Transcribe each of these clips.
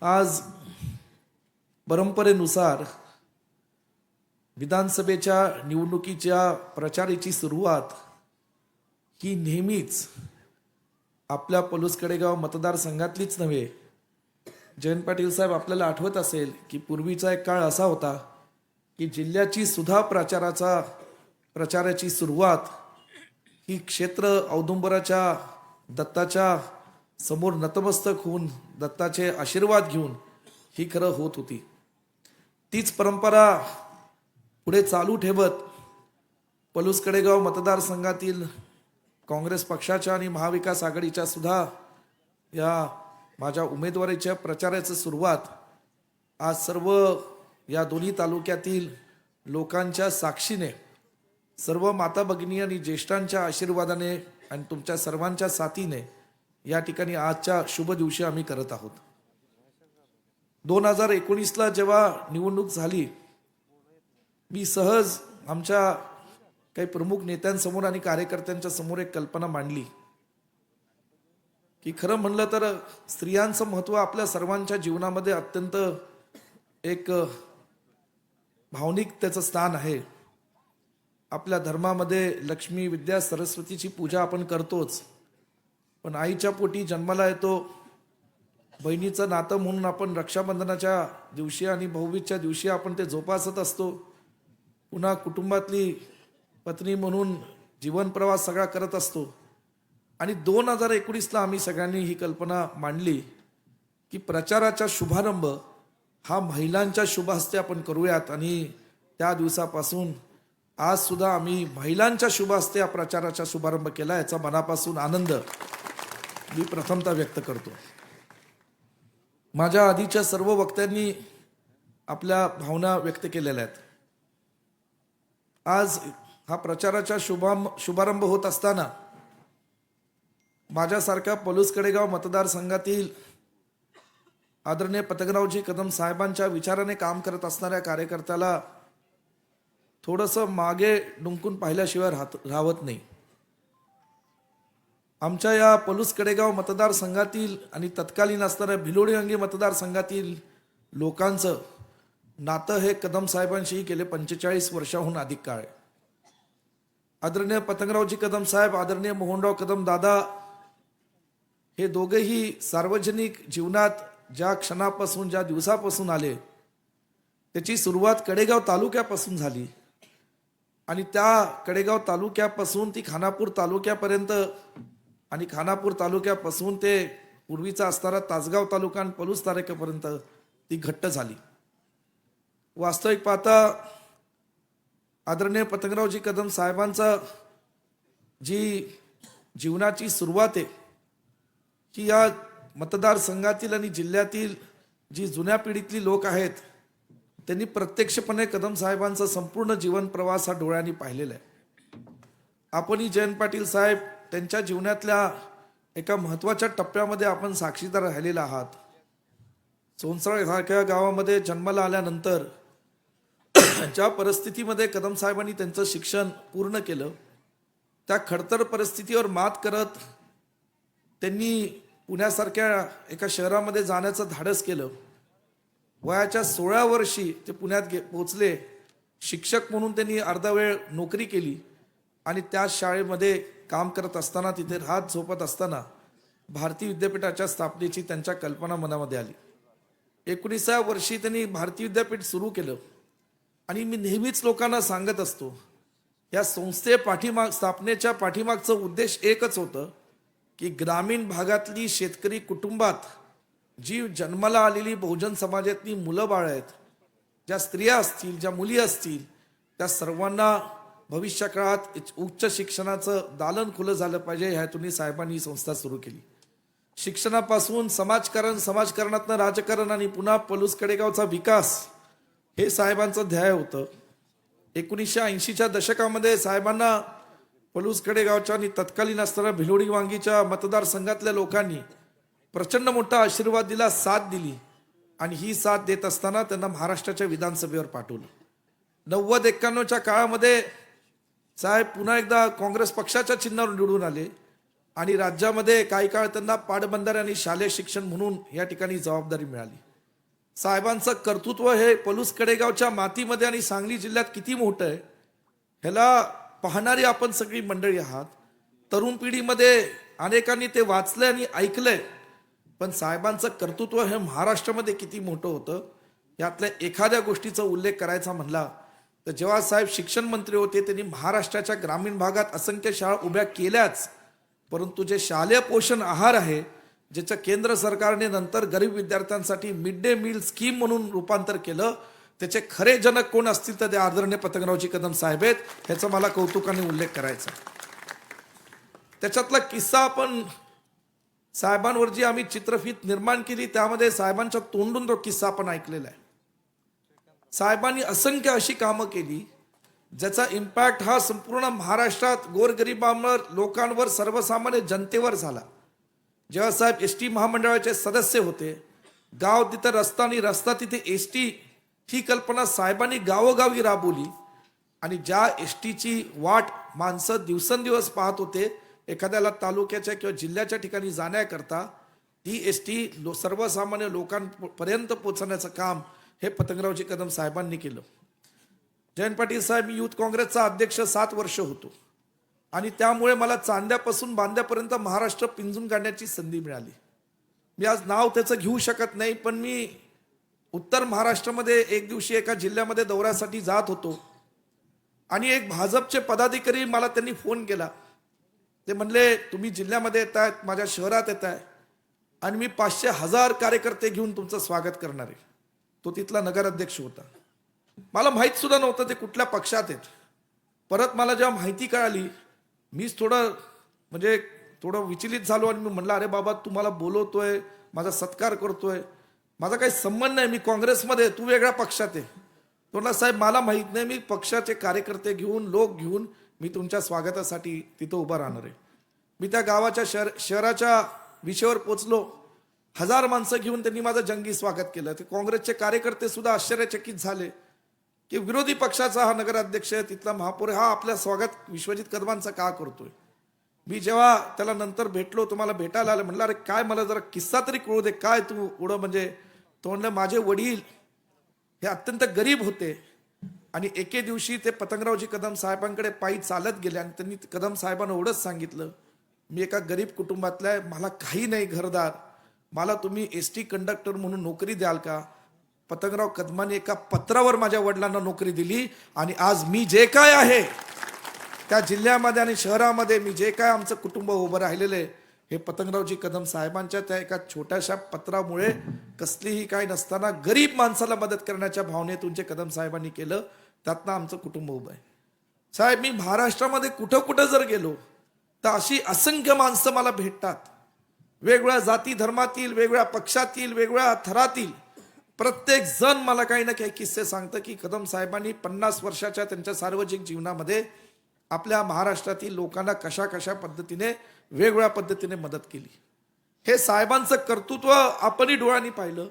आज परंपरेनुसार विधानसभेच्या निवडणुकीच्या प्रचाराची सुरुवात ही नेहमीच आपल्या पलूस कडेगाव मतदारसंघातलीच नव्हे. जयंत पाटील साहेब, आपल्याला आठवत असेल की पूर्वीचा एक काळ असा होता की जिल्ह्याची सुद्धा प्रचाराची सुरुवात ही क्षेत्र औदुंबराच्या दत्ताच्या समोर नतमस्तक होऊन दत्ताचे आशीर्वाद घेऊन ही खरं होत होती. तीच परंपरा पुढे चालू ठेवत पलूस कडेगाव मतदारसंघातील काँग्रेस पक्षाच्या आणि महाविकास आघाडीच्या सुद्धा या माझ्या उमेदवारीच्या प्रचाराची सुरुवात आज सर्व या दोन्ही तालुक्यातील लोकांच्या साक्षीने, सर्व माता भगिनी आणि ज्येष्ठांच्या आशीर्वादाने आणि तुमच्या सर्वांच्या साथीने या ठिकाणी आजच्या शुभ दिवशी आम्ही करत आहोत. 2019ला जेव्हा निवडणूक झाली, मी सहज आमच्या काही प्रमुख नेत्यांसमोर आणि कार्यकर्त्यांच्या समोर एक कल्पना मांडली की खरं म्हणलं तर स्त्रियांचं महत्त्व आपल्या सर्वांच्या जीवनामध्ये अत्यंत एक भावनिक त्याचं स्थान आहे. आपल्या धर्मामध्ये लक्ष्मी, विद्या, सरस्वतीची पूजा आपण करतोच, पण आईच्या पोटी जन्माला येतो, बहिणीचं नातं म्हणून आपण रक्षाबंधनाच्या दिवशी आणि भाऊबीजच्या दिवशी आपण ते जोपासत असतो. पुन्हा कुटुंबातली पत्नी म्हणून जीवन प्रवास सगळा करत असतो. आणि 2019ला आम्ही सगळ्यांनी ही कल्पना मांडली की प्रचाराचा शुभारंभ हा महिलांच्या शुभ हस्ते आपण करूयात. आणि त्या दिवसापासून आज सुद्धा आम्ही महिलांच्या शुभ हस्ते या प्रचाराचा शुभारंभ केला. याचा मनापासून आनंद मी प्रथमतः व्यक्त करतो. माझ्या आधीच्या सर्व वक्त्यांनी आपल्या भावना व्यक्त केलेल्या आहेत. आज हा प्रचाराचा शुभारंभ होत असताना माझ्यासारख्या पलूस कडेगाव मतदारसंघातील आदरणीय पतंगरावजी कदम साहेबांच्या विचाराने काम करत असणाऱ्या कार्यकर्त्याला थोडंसं मागे डुंकून पाहिल्याशिवाय राहत नाही. आमच्या या पलूस कडेगाव मतदारसंघातील आणि तत्कालीन असणाऱ्या भिलोडी अंगी मतदारसंघातील लोकांचं नातं हे कदम साहेबांशी गेले 45 वर्षाहून अधिक काळ आहे. आदरणीय पतंगरावजी कदम साहेब, आदरणीय मोहनराव कदम दादा हे दोघेही सार्वजनिक जीवनात ज्या क्षणापासून, ज्या दिवसापासून आले, त्याची सुरुवात कडेगाव तालुक्यापासून झाली. आणि त्या कडेगाव तालुक्यापासून ती खानापूर तालुक्यापर्यंत आणि खानापूर तालुक्यापासून ते पूर्वीचा असणारा तासगाव तालुका आणि पलूस तालुक्यापर्यंत ती घट्ट झाली. वास्तविक पाहता आदरणीय पतंगरावजी कदम साहेबांचा जी जीवनाची सुरुवात आहे की या मतदारसंघातील आणि जिल्ह्यातील जी जुन्या पिढीतली लोक आहेत त्यांनी प्रत्यक्षपणे कदम साहेबांचा संपूर्ण जीवन प्रवास हा डोळ्यांनी पाहिलेला आहे. आपणही जयंत पाटील साहेब त्यांच्या जीवनातल्या एका महत्त्वाच्या टप्प्यामध्ये आपण साक्षीदार राहिलेला आहात. सोनसळ गावामध्ये जन्माला आल्यानंतर ज्या परिस्थितीमध्ये कदम साहेबांनी त्यांचं शिक्षण पूर्ण केलं, त्या खडतर परिस्थितीवर मात करत त्यांनी पुण्यासारख्या एका शहरामध्ये जाण्याचं धाडस केलं. वयाच्या 16 वर्षी ते पुण्यात पोचले. शिक्षक म्हणून त्यांनी अर्धा वेळ नोकरी केली आणि त्या शाळेमध्ये काम करत असताना, तिथे राहत झोपत असताना भारती विद्यापीठाच्या स्थापनेची त्यांच्या कल्पना मनामध्ये आली. 19व्या वर्षी त्यांनी भारती विद्यापीठ सुरू केलं. आणि मी नेहमीच लोकांना सांगत असतो, या स्थापनेच्या पाठीमागचं उद्देश एकच होतं की ग्रामीण भागातली शेतकरी कुटुंबात जी जन्माला आलेली बहुजन समाजातली मुलं बाळ आहेत, ज्या स्त्रिया असतील, ज्या मुली असतील, त्या सर्वांना भविष्य काळात उच्च शिक्षणाचं दालन खुलं झालं पाहिजे. ह्यातून साहेबांनी ही संस्था सुरू केली. शिक्षणापासून समाजकारणातनं राजकारण आणि पुन्हा पलूस कडेगावचा विकास हे साहेबांचं ध्येय होतं. 1980च्या दशकामध्ये साहेबांना पलूस कडेगावच्या आणि तत्कालीन असणाऱ्या भिलोडी वांगीच्या मतदारसंघातल्या लोकांनी प्रचंड मोठा आशीर्वाद दिला, साथ दिली. आणि ही साथ देत असताना त्यांना महाराष्ट्राच्या विधानसभेवर पाठवलं. 90-91च्या काळामध्ये साहेब पुन्हा एकदा काँग्रेस पक्षाच्या चिन्हावर निवडून आले आणि राज्यामध्ये काही काळ त्यांना पाटबंधारे आणि शालेय शिक्षण म्हणून या ठिकाणी जबाबदारी मिळाली. साहेबांचं कर्तृत्व हे पलूस कडेगावच्या मातीमध्ये आणि सांगली जिल्ह्यात किती मोठं आहे ह्याला पाहणारी आपण सगळी मंडळी आहात. तरुण पिढीमध्ये अनेकांनी ते वाचलंय आणि ऐकलंय, पण साहेबांचं कर्तृत्व हे महाराष्ट्रामध्ये किती मोठं होतं यातल्या एखाद्या गोष्टीचा उल्लेख करायचा म्हणला तर जेव्हा साहेब शिक्षण मंत्री होते त्यांनी महाराष्ट्राच्या ग्रामीण भागात असंख्य शाळा उभ्या केल्याच, परंतु जे शालेय पोषण आहार आहे ज्याचं केंद्र सरकारने नंतर गरीब विद्यार्थ्यांसाठी मिड डे मील स्कीम म्हणून रूपांतर केलं, त्याचे खरे जनक कोण असतील तर ते आदरणीय पतंगरावजी कदम साहेब आहेत. ह्याचा मला कौतुकाने उल्लेख करायचा. त्याच्यातला किस्सा आपण साहेबांवर जी आम्ही चित्रफित निर्माण केली त्यामध्ये साहेबांच्या तोंडून तो किस्सा आपण ऐकलेला आहे. साहेबांनी असंख्य अशी कामं केली ज्याचा इम्पॅक्ट हा संपूर्ण महाराष्ट्रात गोरगरिबांवर, लोकांवर, सर्वसामान्य जनतेवर झाला. जेव्हा साहेब एस टी महामंडळाचे सदस्य होते, गाव तिथं रस्ता आणि रस्ता तिथे एस टी, ही कल्पना साहेबांनी गावोगावी राबवली आणि ज्या एस टीची वाट माणसं दिवसेंदिवस पाहत होते एखाद्याला तालुक्याच्या किंवा जिल्ह्याच्या ठिकाणी जाण्याकरता, ती एस टी सर्वसामान्य लोकांपर्यंत पोहोचण्याचं काम हे पतंगरावजी कदम साहेबांनी केलं. जयंत पाटील साहेब, मी युथ काँग्रेसचा अध्यक्ष 7 वर्ष होतो आणि त्यामुळे मला चांद्यापासून बांद्यापर्यंत महाराष्ट्र पिंजून काढण्याची संधी मिळाली. मी आज नाव त्याचं घेऊ शकत नाही, पण मी उत्तर महाराष्ट्रामध्ये एक दिवशी एका जिल्ह्यामध्ये दौऱ्यासाठी जात होतो आणि एक भाजपचे पदाधिकारी मला त्यांनी फोन केला. ते म्हणले, तुम्ही जिल्ह्यामध्ये येत आहेत, माझ्या शहरात येत आहे आणि मी 500,000 कार्यकर्ते घेऊन तुमचं स्वागत करणार आहे. तो तिथला नगराध्यक्ष होता. मला माहीत सुद्धा नव्हतं ते कुठल्या पक्षात आहेत. परत मला जेव्हा माहिती कळाली मीच थोडं विचलित झालो आणि मी म्हणलं, अरे बाबा तू मला बोलवतोय, माझा सत्कार करतोय, माझा काही संबंध नाही, मी काँग्रेसमध्ये, तू वेगळ्या पक्षात आहे. तो म्हणला, साहेब मला माहीत नाही, मी पक्षाचे कार्यकर्ते घेऊन, लोक घेऊन मी तुमच्या स्वागतासाठी तिथं उभं राहणार आहे. मी त्या गावाच्या शहराच्या विषयावर पोचलो. 1000 माणसं घेऊन त्यांनी माझं जंगी स्वागत केलं. ते काँग्रेसचे कार्यकर्ते सुद्धा आश्चर्यचकित झाले की विरोधी पक्षाचा हा नगराध्यक्ष, तिथला महापौर, हा आपल्या स्वागत विश्वजित कदमांचा का करतोय. मी जेव्हा त्याला नंतर भेटलो, तुम्हाला भेटायला आलं, म्हणलं अरे काय मला जरा किस्सा तरी कळू दे, काय तू एवढं म्हणजे. तो म्हणलं, माझे वडील हे अत्यंत गरीब होते आणि एके दिवशी ते पतंगरावजी कदम साहेबांकडे पायी चालत गेले आणि त्यांनी कदम साहेबांना एवढंच सांगितलं, मी एका गरीब कुटुंबातला आहे, मला काही नाही घरदार, मला तुम्ही एस टी कंडक्टर म्हणून नोकरी द्याल का. पतंगराव कदमांनी एका पत्रावर माझ्या वडिलांना नोकरी दिली आणि आज मी जे काय आहे त्या जिल्ह्यामध्ये आणि शहरामध्ये, मी जे काय आमचं कुटुंब उभं राहिलेलं आहे, हे पतंगरावजी कदम साहेबांच्या त्या एका छोट्याशा पत्रामुळे, कसलीही काय नसताना गरीब माणसाला मदत करण्याच्या भावनेतून जे कदम साहेबांनी केलं, त्यातनं आमचं कुटुंब उभं आहे. साहेब, मी महाराष्ट्रामध्ये कुठं कुठं जर गेलो तर अशी असंख्य माणसं मला भेटतात, वेगवेगळ्या जाती धर्मातील, वेगवेगळ्या पक्षातील, वेगवेगळ्या थरातील. प्रत्येक जण मला काही ना काही किस्से सांगतं की कदम साहेबांनी 50 वर्षाच्या त्यांच्या सार्वजनिक जीवनामध्ये आपल्या महाराष्ट्रातील लोकांना कशा कशा पद्धतीने, वेगवेगळ्या पद्धतीने मदत केली. हे साहेबांचं कर्तृत्व आपणही डोळ्यांनी पाहिलं.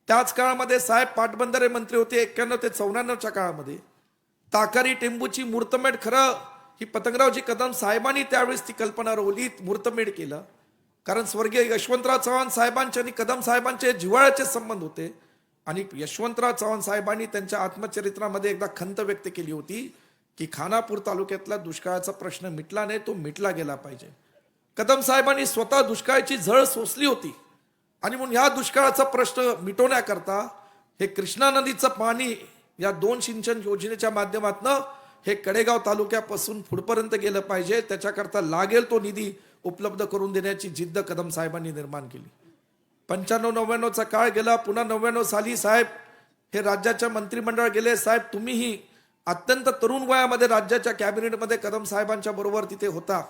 त्याच काळामध्ये साहेब पाटबंधारे मंत्री होते 91 ते 94च्या काळामध्ये. ताकारी टेंबूची मुहूर्तमेढ, खरं ही पतंगरावजी कदम साहेबांनी त्यावेळेस ती कल्पना रोवली, मुहूर्तमेढ केलं. कारण स्वर्गीय यशवंतराव चव्हाण साहेबांचे आणि कदम साहेबांचे जिव्हाळ्याचे संबंध होते आणि यशवंतराव चव्हाण साहेबांनी त्यांच्या आत्मचरित्रामध्ये एकदा खंत व्यक्त केली होती की खानापूर तालुक्यातला दुष्काळाचा प्रश्न मिटला नाही, तो मिटला गेला पाहिजे. कदम साहेबांनी स्वतः दुष्काळाची झळ सोसली होती आणि म्हणून ह्या दुष्काळाचा प्रश्न मिटवण्याकरता हे कृष्णा नदीचं पाणी या 2 सिंचन योजनेच्या माध्यमातून हे कडेगाव तालुक्यापासून पुढपर्यंत गेलं पाहिजे, त्याच्याकरता लागेल तो निधी उपलब्ध करून देण्याची जिद्द कदम साहेबांनी निर्माण केली. 95-99चा काळ गेला, पुन्हा 99 साली साहेब हे राज्याच्या मंत्रिमंडळ गेले. साहेब, तुम्हीही अत्यंत तरुण वयामध्ये राज्याच्या कॅबिनेटमध्ये कदम साहेबांच्या बरोबर तिथे होता.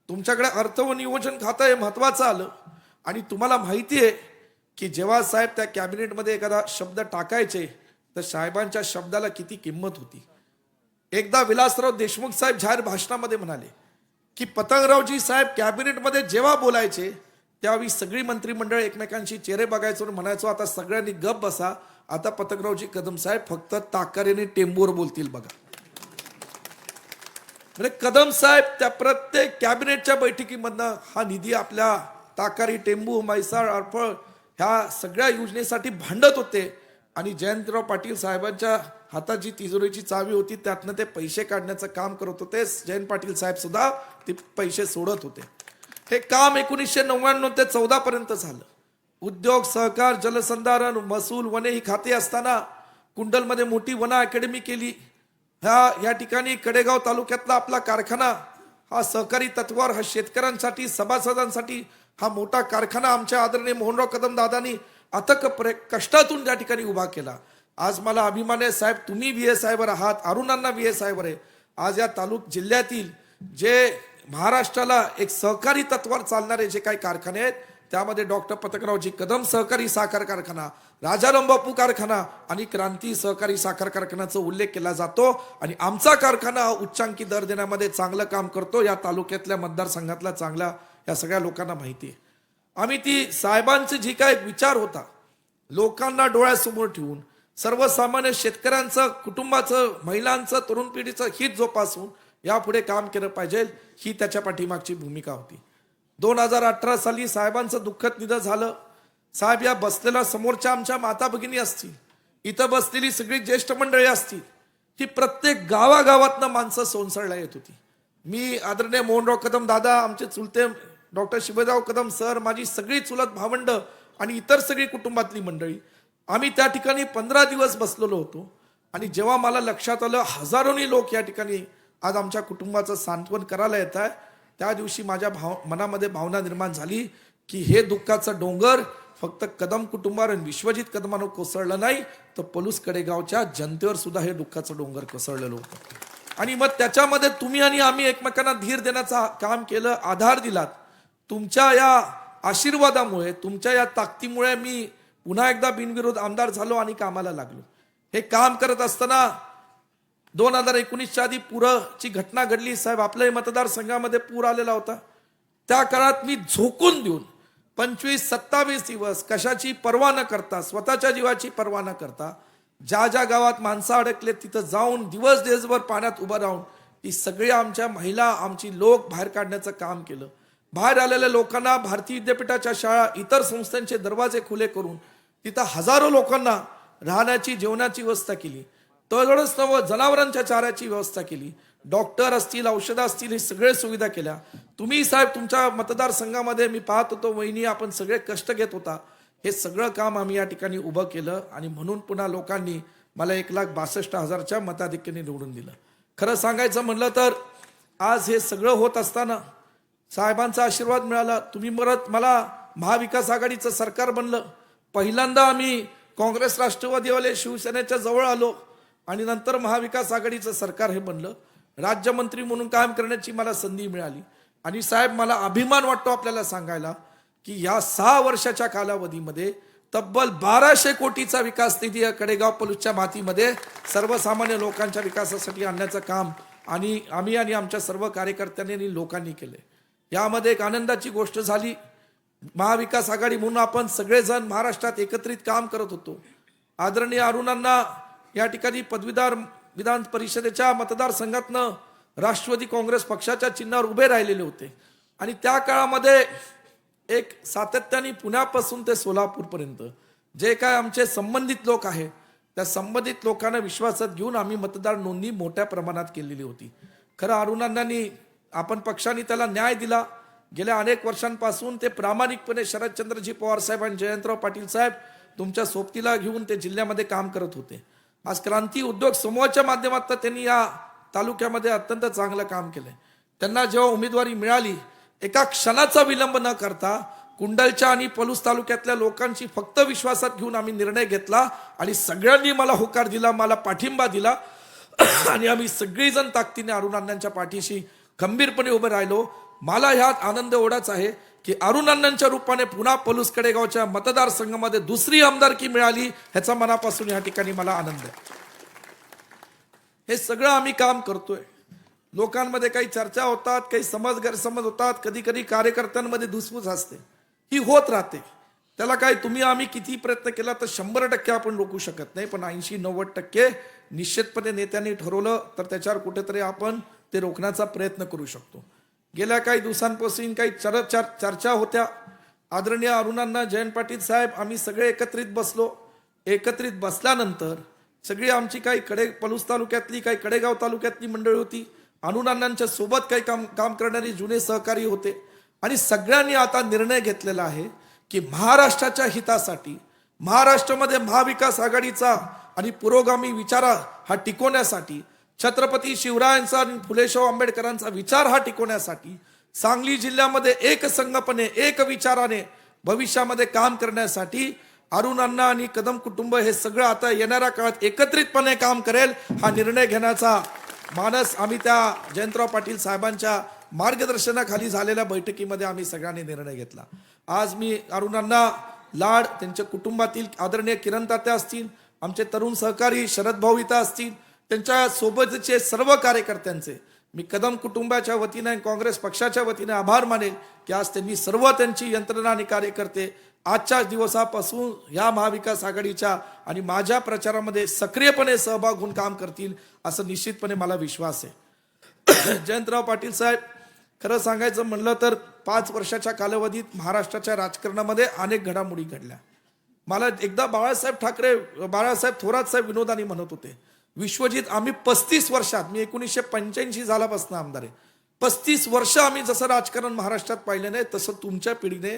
तुमच्याकडे अर्थ व नियोजन खातं हे महत्वाचं आलं आणि तुम्हाला माहिती आहे की जेव्हा साहेब त्या कॅबिनेटमध्ये एखादा शब्द टाकायचे तर साहेबांच्या शब्दाला किती किंमत होती. एकदा विलासराव देशमुख साहेब जाहीर भाषणामध्ये म्हणाले की पतंगरावजी साहेब कॅबिनेटमध्ये जेव्हा बोलायचे त्यावेळी सगळी मंत्रिमंडळ एकमेकांशी चेहरे बघायचो आणि म्हणायचो, आता सगळ्यांनी गप बसा, आता पतंगरावजी कदम साहेब फक्त ताकारीने टेंबूवर बोलतील बघा. म्हणजे कदम साहेब त्या प्रत्येक कॅबिनेटच्या बैठकीमधनं हा निधी आपल्या ताकारी, टेंबू, म्हैसाळ, अडफळ ह्या सगळ्या योजनेसाठी भांडत होते आणि जयंतराव पाटील साहेबांच्या हातात जी तिजोरीची चावी होती त्यातनं ते पैसे काढण्याचं काम करत होते. जयंत पाटील साहेब सुद्धा ते पैसे सोडत होते. हे काम 1999 ते 14 पर्यंत झालं. उद्योग, सहकार, जलसंधारण, महसूल, वने ही खाते असताना कुंडलमध्ये मोठी वन अकॅडमी केली. या ठिकाणी कडेगाव तालुक्यातला आपला कारखाना हा सहकारी तत्वावर, हा शेतकऱ्यांसाठी, सभासदांसाठी हा मोठा कारखाना आमच्या आदरणीय मोहनराव कदम दादांनी अथक कष्टातून त्या ठिकाणी उभा केला. आज मला अभिमान आहे साहेब, तुम्ही VA साहेबर आहात, अरुणांना VA साहेबर आहे. आज या जिल्ह्यातील जे महाराष्ट्राला एक सहकारी तत्वावर चालणारे जे काही कारखाने आहेत त्यामध्ये डॉक्टर पतकरावजी कदम सहकारी साखर कारखाना, राजाराम बापू कारखाना आणि क्रांती सहकारी साखर कारखान्याचा उल्लेख केला जातो. आणि आमचा कारखाना उच्चांकी दर देण्यामध्ये चांगलं काम करतो. या तालुक्यातल्या मतदारसंघातला चांगला या सगळ्या लोकांना माहिती आहे. आम्ही ती साहेबांचे जी काय विचार होता लोकांना डोळ्यासमोर ठेवून सर्वसामान्य शेतकऱ्यांचं, कुटुंबाचं, महिलांचं, तरुण पिढीचं हित जोपासून यापुढे काम केलं पाहिजे, ही त्याच्या पाठीमागची भूमिका होती. 2018 साली साहेबांचं दुःखद निधन झालं. साहेब या बसलेल्या समोरच्या आमच्या माता भगिनी असतील, इथं बसलेली सगळी ज्येष्ठ मंडळी असतील, ही प्रत्येक गावागावातनं माणसं सोनसळला येत होती. मी आदरणीय मोहनराव कदम दादा, आमचे चुलते डॉक्टर शिवराव कदम सर, माझी सगळी चुलत भावंड आणि इतर सगळी कुटुंबातली मंडळी, आम्ही त्या ठिकाणी 15 दिवस बसलेलो होतो. आणि जेव्हा मला लक्षात आलं हजारोनी लोक या ठिकाणी आज आमच्या कुटुंबाचं सांत्वन करायला येत आहे, त्या दिवशी माझ्या मनामध्ये भावना निर्माण झाली की हे दुःखाचं डोंगर फक्त कदम कुटुंबावर आणि विश्वजित कदमानं कोसळलं नाही, तर पलूस कडेगावच्या जनतेवर सुद्धा हे दुःखाचं डोंगर कोसळलेलं होतं. आणि मग त्याच्यामध्ये तुम्ही आणि आम्ही एकमेकांना धीर देण्याचं काम केलं, आधार दिलात. तुमच्या या आशीर्वादामुळे, तुमच्या या ताकदीमुळे मी पुन्हा एकदा बिनविरोध आमदार झालो आणि कामाला लागलो. हे काम करत असताना 2019च्या आधी पुराची घटना घडली. साहेब, आपल्याही मतदारसंघामध्ये पूर आलेला होता. त्या काळात मी झोकून देऊन 25-27 दिवस कशाची पर्वा न करता, स्वतःच्या जीवाची पर्वा न करता, ज्या ज्या गावात माणसं अडकले तिथं जाऊन दिवसभर पाण्यात उभं राहून ती सगळी आमच्या महिला, आमची लोक बाहेर काढण्याचं काम केलं. बाहेर आलेल्या लोकांना भारतीय विद्यापीठाच्या शाळा, इतर संस्थांचे दरवाजे खुले करून तिथं हजारो लोकांना राहण्याची, जेवणाची व्यवस्था केली. तळजोडच नव्हे, जनावरांच्या चाऱ्याची व्यवस्था केली. डॉक्टर असतील, औषधं असतील, हे सगळे सुविधा केल्या. तुम्ही साहेब तुमच्या मतदारसंघामध्ये मी पाहत होतो, वहिनी आपण सगळे कष्ट घेत होता. हे सगळं काम आम्ही या ठिकाणी उभं केलं आणि म्हणून पुन्हा लोकांनी मला 1,62,000च्या मताधिक्याने निवडून दिलं. खरं सांगायचं म्हणलं तर आज हे सगळं होत असताना साहेबांचा आशीर्वाद मिळाला. तुम्ही परत मला महाविकास आघाडीचं सरकार बनलं. पहिल्यांदा आम्ही काँग्रेस, राष्ट्रवादीवाले, शिवसेनेच्या जवळ आलो आणि नंतर महाविकास आघाडीचं सरकार हे बनलं. राज्यमंत्री म्हणून काम करण्याची मला संधी मिळाली. आणि साहेब, मला अभिमान वाटतो आपल्याला सांगायला की या 6 वर्षाच्या कालावधीमध्ये तब्बल 1200 कोटीचा विकास निधी या कडेगाव पलूसच्या मातीमध्ये सर्वसामान्य लोकांच्या विकासासाठी आणण्याचं काम आणि आम्ही आणि आमच्या सर्व कार्यकर्त्यांनी आणि लोकांनी केले. यामध्ये एक आनंदाची गोष्ट झाली. महाविकास आघाडी म्हणून आपण सगळेजण महाराष्ट्रात एकत्रित काम करत होतो. आदरणीय अरुणांना या ठिकाणी पदवीधर विधान परिषदेच्या मतदारसंघातनं राष्ट्रवादी काँग्रेस पक्षाच्या चिन्हावर उभे राहिलेले होते. आणि त्या काळामध्ये एक सातत्याने पुण्यापासून ते सोलापूरपर्यंत जे काय आमचे संबंधित लोक आहेत त्या संबंधित लोकांना विश्वासात घेऊन आम्ही मतदार नोंदणी मोठ्या प्रमाणात केलेली होती. खरं अरुणांनी आपण पक्षाने त्याला न्याय दिला. गेल्या अनेक वर्षांपासून ते प्रामाणिकपणे शरदचंद्रजी पवार साहेब आणि जयंतराव पाटील साहेब तुमच्या सोबतीला घेऊन ते जिल्ह्यामध्ये काम करत होते. आज क्रांती उद्योग समूहाच्या माध्यमातून त्यांनी या तालुक्यामध्ये अत्यंत चांगलं काम केलंय. त्यांना जेव्हा उमेदवारी मिळाली, एका क्षणाचा विलंब न करता कुंडलच्या आणि पलूस तालुक्यातल्या लोकांची फक्त विश्वासात घेऊन आम्ही निर्णय घेतला आणि सगळ्यांनी मला होकार दिला, मला पाठिंबा दिला आणि आम्ही सगळीजण ताकदीने अरुणांच्या पाठीशी खंबीरपणे उभे राहिलो. मला ह्यात आनंद एवढाच आहे की अरुणांच्या रूपाने पुन्हा पलूस कडेगावच्या मतदारसंघामध्ये दुसरी आमदारकी मिळाली, ह्याचा मनापासून या ठिकाणी मला आनंद आहे. हे सगळं आम्ही काम करतोय. लोकांमध्ये काही चर्चा होतात, काही समज गैरसमज होतात, कधी कधी कार्यकर्त्यांमध्ये धुसफूस असते, ही होत राहते. त्याला काय तुम्ही आम्ही किती प्रयत्न केला तर 100% आपण रोखू शकत नाही, पण 80-90% निश्चितपणे नेत्यांनी ठरवलं तर त्याच्यावर कुठेतरी आपण ते रोखण्याचा प्रयत्न करू शकतो. गेल्या काही दिवसांपासून काही चर्चा होत्या आदरणीय अरुणांना, जयंत पाटील साहेब, आम्ही सगळे एकत्रित बसलो. एकत्रित बसल्यानंतर सगळी आमची काही पलूस तालुक्यातली, काही कडेगाव तालुक्यातली मंडळी होती. अरुणांच्या सोबत काही काम करणारे जुने सहकारी होते आणि सगळ्यांनी आता निर्णय घेतलेला आहे की महाराष्ट्राच्या हितासाठी, महाराष्ट्रामध्ये महाविकास आघाडीचा आणि पुरोगामी विचार हा टिकवण्यासाठी, छत्रपती शिवरायांचा आणि फुलेशाह आंबेडकरांचा विचार हा टिकवण्यासाठी, सांगली जिल्ह्यामध्ये एकसंघपणे एक विचाराने भविष्यामध्ये काम करण्यासाठी अरुणांना आणि कदम कुटुंब हे सगळं आता येणाऱ्या काळात एकत्रितपणे काम करेल हा निर्णय घेण्याचा मानस आम्ही त्या जयंतराव पाटील साहेबांच्या मार्गदर्शनाखाली झालेल्या बैठकीमध्ये आम्ही सगळ्यांनी निर्णय घेतला. आज मी अरुणांना लाड, त्यांच्या कुटुंबातील आदरणीय किरण तात्या असतील, आमचे तरुण सहकारी शरद भाऊ इथं असतील, त्यांच्या सोबतचे सर्व कार्यकर्त्यांचे मी कदम कुटुंबाच्या वतीने, काँग्रेस पक्षाच्या वतीने आभार मानेल की आज त्यांनी सर्व त्यांची यंत्रणा आणि कार्यकर्ते आजच्या दिवसापासून या महाविकास आघाडीच्या आणि माझ्या प्रचारामध्ये सक्रियपणे सहभाग होऊन काम करतील असं निश्चितपणे मला विश्वास आहे. जयंतराव पाटील साहेब, खरं सांगायचं म्हणलं तर 5 वर्षाच्या कालावधीत महाराष्ट्राच्या राजकारणामध्ये अनेक घडामोडी घडल्या. मला एकदा बाळासाहेब थोरात साहेब विनोदानी म्हणत होते, विश्वजित आम्ही 35 वर्षात, मी 1985 झाल्यापासून आमदार आहे, 35 वर्ष आम्ही जसं राजकारण महाराष्ट्रात पाहिलं नाही तसं तुमच्या पिढीने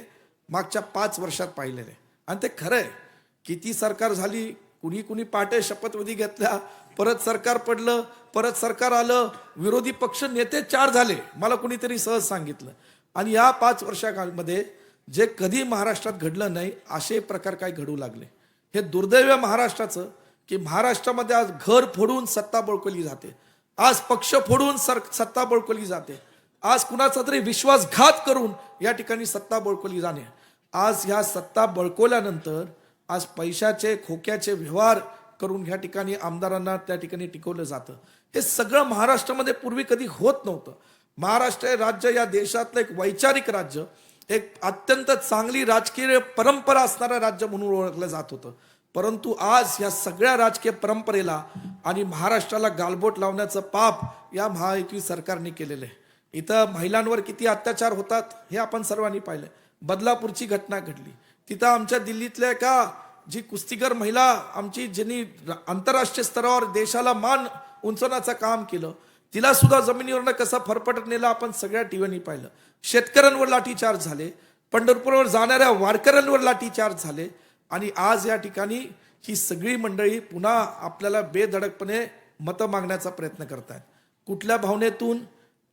मागच्या 5 वर्षात पाहिलेलं आहे. आणि ते खरं आहे. किती सरकार झाली, कुणी पाटे शपथविधी घेतल्या, परत सरकार पडलं, परत सरकार आलं, विरोधी पक्ष नेते 4 झाले, मला कुणीतरी सहज सांगितलं. आणि या 5 वर्षाकाळमध्ये जे कधी महाराष्ट्रात घडलं नाही असे प्रकार काय घडू लागले. हे दुर्दैव महाराष्ट्राचं की महाराष्ट्रामध्ये आज घर फोडून सत्ता बळकवली जाते, आज पक्ष फोडून सत्ता बळकवली जाते, आज कुणाचा तरी विश्वासघात करून या ठिकाणी सत्ता बळकवली जाणे. आज ह्या सत्ता बळकवल्यानंतर आज पैशाचे खोक्याचे व्यवहार करून ह्या ठिकाणी आमदारांना त्या ठिकाणी टिकवलं जातं. हे सगळं महाराष्ट्रामध्ये पूर्वी कधी होत नव्हतं. महाराष्ट्र हे राज्य या देशातलं एक वैचारिक राज्य, एक अत्यंत चांगली राजकीय परंपरा असणारं राज्य म्हणून ओळखलं जात होतं. परंतु आज या सगळ्या राजकीय परंपरेला आणि महाराष्ट्राला गालबोट लावण्याचं पाप या महायुती सरकारने केलेलं आहे. इथं महिलांवर किती अत्याचार होतात हे आपण सर्वांनी पाहिलं. बदलापूरची घटना घडली, तिथं आमच्या दिल्लीतल्या का जी कुस्तीगर महिला आमची, ज्यांनी आंतरराष्ट्रीय स्तरावर देशाला मान उंचवण्याचं काम केलं, तिला सुद्धा जमिनीवरनं कसा फरफटत नेला आपण सगळ्या टीव्हीनी पाहिलं. शेतकऱ्यांवर लाठीचार्ज झाले, पंढरपूरवर जाणाऱ्या वारकऱ्यांवर लाठीचार्ज झाले. आणि आज या ठिकाणी ही सगळी मंडळी पुन्हा आपल्याला बेधडकपणे मतं मागण्याचा प्रयत्न करतायत. कुठल्या भावनेतून?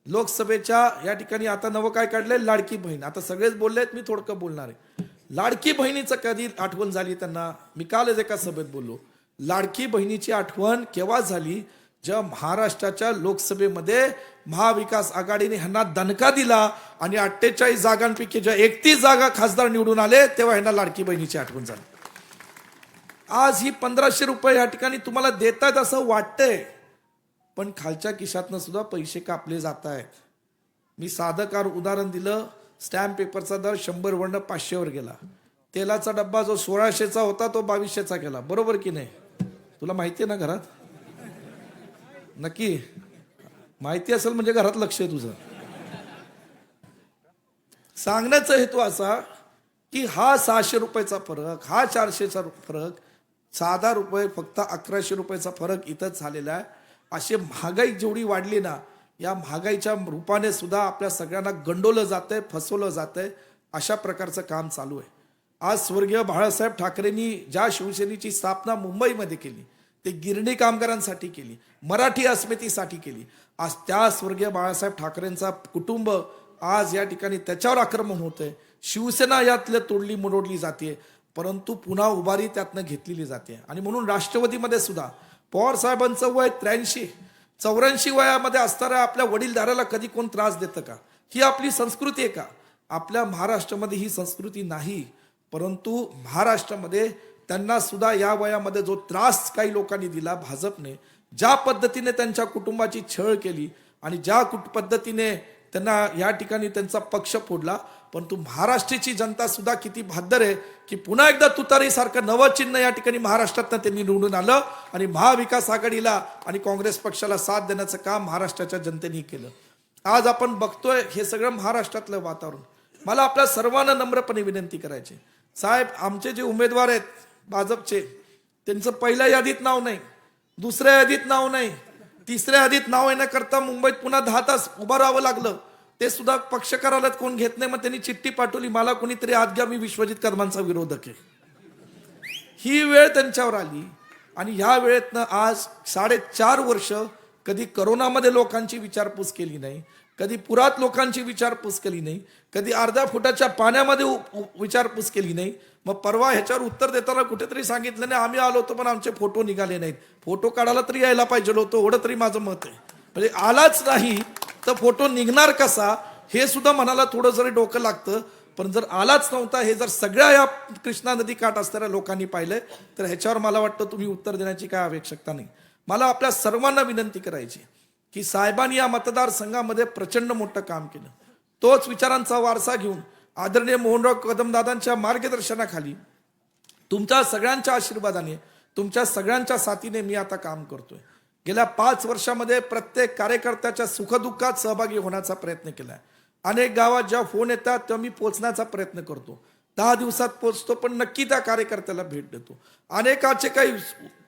लोकसभेच्या या ठिकाणी आता नवं काय काढलंय, लाडकी बहीण. आता सगळेच बोललेत, मी थोडकं बोलणार आहे. लाडकी बहिणीचं कधी आठवण झाली त्यांना? मी कालच एका सभेत बोललो, लाडकी बहिणीची आठवण केव्हा झाली? जेव्हा महाराष्ट्राच्या लोकसभेमध्ये महाविकास आघाडीने ह्यांना दणका दिला आणि 48 जागांपैकी जेव्हा 31 जागा खासदार निवडून आले तेव्हा ह्यांना लाडकी बहिणीची आठवण झाली. आज ही 1500 रुपये या ठिकाणी तुम्हाला देतात असं वाटतंय, पण खालच्या खिशातनं सुद्धा पैसे कापले जात आहेत. मी साधं उदाहरण दिलं, स्टॅम्प पेपरचा दर 100 वरनं 500 वर गेला. तेलाचा डब्बा जो 1600चा होता तो 2200चा केला. बरोबर की नाही? तुला माहिती आहे ना? घरात नक्की माहिती असेल म्हणजे घरात लक्ष आहे तुझं. सांगण्याचा हेतू असा की हा 600 रुपयाचा फरक, हा 400चा फरक, साधा रुपये फक्त 1100 रुपयाचा फरक इथंच झालेला आहे. अशी महागाई जेवढी वाढली ना, या महागाईच्या रूपाने सुद्धा आपल्या सगळ्यांना गंडवलं जातंय, फसवलं जातंय. अशा प्रकारचं काम चालू आहे. आज स्वर्गीय बाळासाहेब ठाकरेंनी ज्या शिवसेनेची स्थापना मुंबईमध्ये केली, ते गिरणी कामगारांसाठी केली, मराठी अस्मितेसाठी केली. आज त्या स्वर्गीय बाळासाहेब ठाकरेंचा कुटुंब आज या ठिकाणी त्याच्यावर आक्रमण होतंय. शिवसेना यातलं तोडली मोडली जाते, परंतु पुन्हा उभारी त्यातनं घेतलेली जाते. आणि म्हणून राष्ट्रवादीमध्ये सुद्धा पवार साहेबांचं वय 83-84 वयामध्ये असणाऱ्या आपल्या वडीलधाऱ्याला कधी कोण त्रास देतं का? ही आपली संस्कृती आहे का? आपल्या महाराष्ट्रामध्ये ही संस्कृती नाही. परंतु महाराष्ट्रामध्ये त्यांना सुद्धा या वयामध्ये जो त्रास काही लोकांनी दिला, भाजपने ज्या पद्धतीने त्यांच्या कुटुंबाची छळ केली आणि ज्या पद्धतीने त्यांना या ठिकाणी त्यांचा पक्ष फोडला, परंतु महाराष्ट्राची जनता सुद्धा किती बहादर आहे की पुन्हा एकदा तुतारीसारखं नवं चिन्ह या ठिकाणी महाराष्ट्रातनं त्यांनी निवडून आलं आणि महाविकास आघाडीला आणि काँग्रेस पक्षाला साथ देण्याचं काम महाराष्ट्राच्या जनतेने केलं. आज आपण बघतोय हे सगळं महाराष्ट्रातलं वातावरण. मला आपल्या सर्वांना नम्रपणे विनंती करायची, साहेब आमचे जे उमेदवार आहेत भाजपचे, त्यांचं पहिल्या यादीत नाव नाही, दुसऱ्या यादीत नाव नाही, तिसऱ्या यादीत नाव येण्याकरता मुंबईत पुन्हा 10 तास उभं राहावं लागलं. ते सुद्धा पक्ष करायला कोण घेत नाही. मग त्यांनी चिठ्ठी पाठवली, मला कोणीतरी आत घ्या, मी विश्वजित कदमांचा विरोधक आहे. ही वेळ त्यांच्यावर आली आणि ह्या वेळेतनं आज 4.5 वर्ष कधी करोनामध्ये लोकांची विचारपूस केली नाही, कधी पुरात लोकांची विचारपूस केली नाही, कधी अर्ध्या फुटाच्या पाण्यामध्ये विचारपूस केली नाही. मग परवा ह्याच्यावर उत्तर देताना कुठेतरी सांगितलं नाही आम्ही आलो होतो पण आमचे फोटो निघाले नाहीत. फोटो काढायला तरी यायला पाहिजे होतं, एवढं तरी माझं मत आहे. म्हणजे आलाच नाही तर फोटो निघणार कसा हे सुद्धा मनाला थोडं जरी डोकं लागतं. पण जर आलाच नव्हता हे जर सगळ्या या कृष्णा नदी काठ असणाऱ्या लोकांनी पाहिलंय तर ह्याच्यावर मला वाटतं तुम्ही उत्तर देण्याची काय आवश्यकता नाही. मला आपल्या सर्वांना विनंती करायची की साहेबांनी या मतदारसंघामध्ये प्रचंड मोठं काम केलं. तोच विचारांचा वारसा घेऊन आदरणीय मोहनराव कदमदादांच्या मार्गदर्शनाखाली तुमच्या सगळ्यांच्या आशीर्वादाने, तुमच्या सगळ्यांच्या साथीने मी आता काम करतोय. गेल्या 5 वर्षामध्ये प्रत्येक कार्यकर्त्याच्या सुखदुःखात सहभागी होण्याचा प्रयत्न केलाय. अनेक गावात जेव्हा फोन येतात तेव्हा मी पोहोचण्याचा प्रयत्न करतो. 10 दिवसात पोहोचतो पण नक्की त्या कार्यकर्त्याला भेट देतो. अनेकाचे काही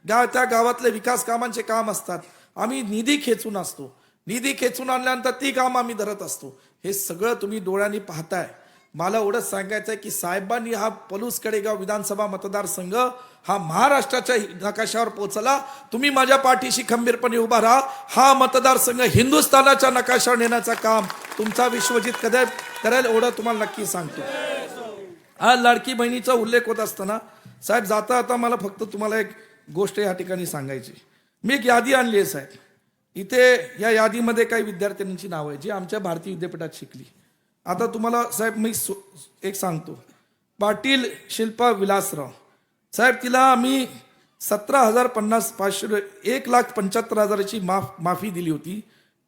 त्या गावातले विकास कामांचे काम असतात, आम्ही निधी खेचून असतो, निधी खेचून आणल्यानंतर ती कामं आम्ही धरत असतो. हे सगळं तुम्ही डोळ्यांनी पाहताय. मला एवढंच सांगायचं आहे की साहेबांनी हा पलूस कडेगाव विधानसभा मतदारसंघ हा महाराष्ट्राच्या नकाशावर पोहोचला. तुम्ही माझ्या पाठीशी खंबीरपणे उभा राहा. हा मतदारसंघ हिंदुस्थानाच्या नकाशावर नेण्याचं काम तुमचा विश्वजित कदम करेल एवढं तुम्हाला नक्की सांगतो. आज लाडकी बहिणीचा उल्लेख होत असताना साहेब जाता आता मला फक्त तुम्हाला एक गोष्ट या ठिकाणी सांगायची. मी एक यादी आणली आहे साहेब. इथे या यादीमध्ये काही विद्यार्थ्यांची नावं आहे जी आमच्या भारतीय विद्यापीठात शिकली. आता तुम्हाला साहेब मी एक सांगतो. पाटील शिल्पा विलासराव साहेब, तिला आम्ही 17,500 1,75,000ची माफी दिली होती.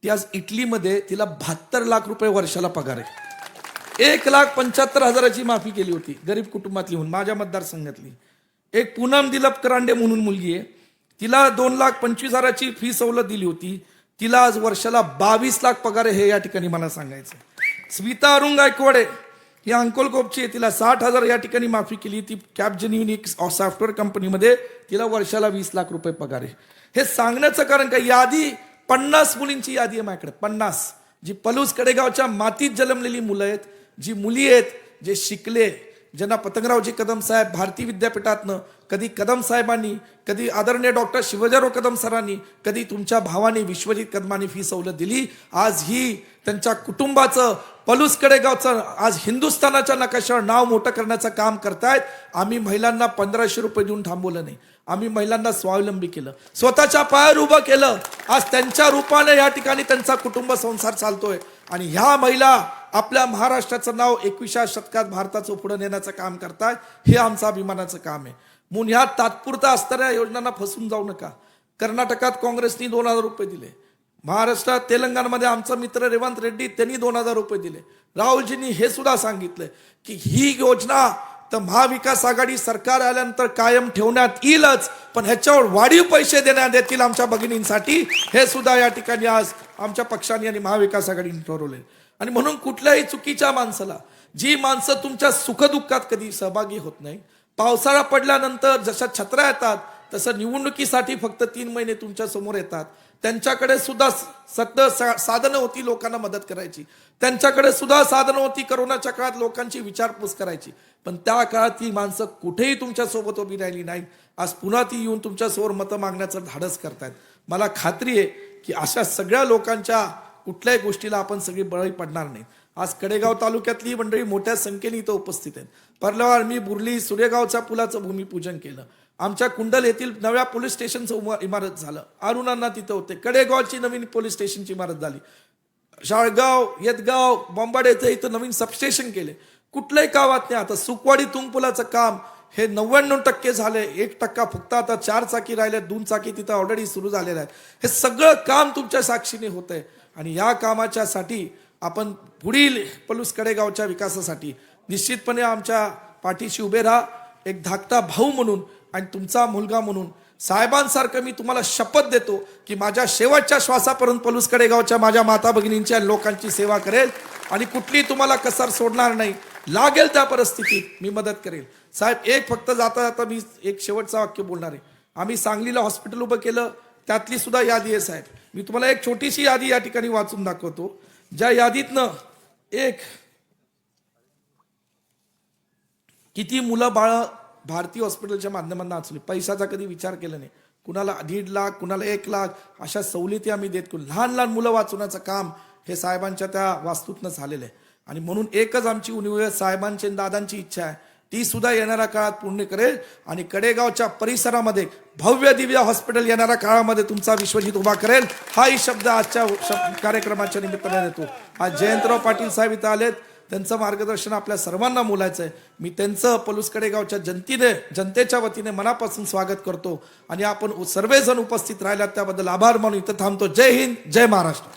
ती आज इटलीमध्ये तिला 72 लाख रुपये वर्षाला पगार आहे. 1,75,000ची माफी केली होती गरीब कुटुंबातली होऊन, माझ्या मतदारसंघातली. एक पूनम दिलीप करांडे म्हणून मुलगी आहे, तिला 2,25,000ची फी सवलत दिली होती. तिला आज वर्षाला 22 लाख पगार आहे. हे या ठिकाणी मला सांगायचं. स्मिता अरुण गायकवाडे ही अंकोलकोपची आहे, तिला 60,000 या ठिकाणी माफी केली. ती कॅपजेमिनी सॉफ्टवेअर कंपनीमध्ये, तिला वर्षाला 20 लाख रुपये पगार आहे. हे सांगण्याचं कारण काय, यादी 50 मुलींची यादी आहे माझ्याकडे. 50 जी पलूस कडेगावच्या मातीत जन्मलेली मुलं आहेत, जी मुली आहेत, जे शिकले, ज्यांना पतंगरावजी कदम साहेब भारतीय विद्यापीठातनं, कधी कदम साहेबांनी, कधी आदरणीय डॉक्टर शिवराजराव कदम सरांनी, कधी तुमच्या भावाने विश्वजित कदमांनी फी सवलत दिली. आज ही त्यांच्या कुटुंबाचं पलूस कडेगावचं आज हिंदुस्थानाच्या नकाशावर नाव मोठं करण्याचं काम करतायत. आम्ही महिलांना 1,500 रुपये देऊन थांबवलं नाही. आम्ही महिलांना स्वावलंबी केलं, स्वतःच्या पायावर उभं केलं. आज त्यांच्या रूपाने या ठिकाणी त्यांचा कुटुंब संसार चालतोय. आणि ह्या महिला आपल्या महाराष्ट्राचं नाव 21व्या शतकात भारताचं पुढे नेण्याचं काम करतायत. हे आमचं अभिमानाचं काम आहे. म्हणून ह्या तात्पुरता असणाऱ्या योजनांना फसून जाऊ नका. कर्नाटकात काँग्रेसनी 2,000 रुपये दिले. महाराष्ट्रात तेलंगणामध्ये आमचा मित्र रेवंत रेड्डी त्यांनी 2,000 रुपये दिले. राहुलजींनी हे सुद्धा सांगितलं की ही योजना तर महाविकास आघाडी सरकार आल्यानंतर कायम ठेवण्यात येईलच, पण ह्याच्यावर वाढीव पैसे देण्यात येतील आमच्या भगिनींसाठी. हे सुद्धा या ठिकाणी आज आमच्या पक्षाने आणि महाविकास आघाडीने ठरवले. आणि म्हणून कुठल्याही चुकीच्या माणसाला, जी माणसं तुमच्या सुखदुःखात कधी सहभागी होत नाही, पावसाळा पडल्यानंतर जशा छत्र्या येतात तसं निवडणुकीसाठी फक्त 3 महिने तुमच्या समोर येतात, त्यांच्याकडे सुद्धा साधनं होती लोकांना मदत करायची, त्यांच्याकडे सुद्धा साधनं होती करोनाच्या काळात लोकांची विचारपूस करायची. पण त्या काळात ती माणसं कुठेही तुमच्यासोबत उभी राहिली नाही. आज पुन्हा ती येऊन तुमच्यासमोर मतं मागण्याचं धाडस करतायत. मला खात्री आहे की अशा सगळ्या लोकांच्या कुठल्याही गोष्टीला आपण सगळी बळी पडणार नाही. आज कडेगाव तालुक्यातली मंडळी मोठ्या संख्येने इथं उपस्थित आहेत. परवार मी बुर्ली सूर्यगावच्या पुलाचं भूमिपूजन केलं. आमच्या कुंडल येथील नव्या पोलीस स्टेशनचं इमारत झालं. अरुणांना तिथं होते. कडेगावची नवीन पोलीस स्टेशनची इमारत झाली. शाळगाव, येतगाव, बोंबाड येथे इथं नवीन सबस्टेशन केले. कुठल्याही गावात नाही. आता सुकवाडी तुंग पुलाचं काम हे 99% झाले. 1% फक्त आता 4 चाकी राहिले, 2 चाकी तिथं ऑलरेडी सुरू झालेल्या आहेत. हे सगळं काम तुमच्या साक्षीने होत आहे. आणि या कामाच्यासाठी आपण पुढील पलूस कडेगावच्या विकासासाठी निश्चितपणे आमच्या पाठीशी उभे राहा. एक धाकटा भाऊ म्हणून आणि तुमचा मुलगा म्हणून साहेबांसारखं मी तुम्हाला शपथ देतो की माझ्या शेवटच्या श्वासापर्यंत पलूस कडेगावच्या माझ्या माता भगिनींच्या लोकांची सेवा करेल आणि कुठली तुम्हाला कसर सोडणार नाही. लागेल त्या परिस्थितीत मी मदत करेल. साहेब एक फक्त जाता जाता मी एक शेवटचं वाक्य बोलणार आहे. आम्ही सांगलीला हॉस्पिटल उभं केलं, त्यातली सुद्धा यादी आहे साहेब. मी तुम्हाला एक छोटीशी यादी या ठिकाणी वाचून दाखवतो. ज्या यादीतनं एक किती मुलं बाळ भारतीय हॉस्पिटलच्या माध्यमातून वाचली. पैशाचा कधी विचार केला नाही. कुणाला 1.5 लाख, कुणाला 1 लाख अशा सवलती आम्ही देत करू. लहान लहान मुलं वाचवण्याचं काम हे साहेबांच्या त्या वास्तूतनं झालेलं आहे. आणि म्हणून एकच आमची उणीव साहेबांची आणि दादांची इच्छा आहे, ती सुद्धा येणाऱ्या काळात पूर्ण करेल. आणि कडेगावच्या परिसरामध्ये भव्य दिव्य हॉस्पिटल येणाऱ्या काळामध्ये तुमचा विश्वजित उभा करेल. हाही शब्द आजच्या कार्यक्रमाच्या निमित्ताने देतो. आज जयंतराव पाटील साहेब इथं आलेत, त्यांचं मार्गदर्शन आपल्या सर्वांना बोलायचं आहे. मी त्यांचं पलूस कडेगावच्या जनतेच्या वतीने मनापासून स्वागत करतो. आणि आपण सर्वजण उपस्थित राहिलात त्याबद्दल आभार मानून इथं थांबतो. जय हिंद, जय महाराष्ट्र.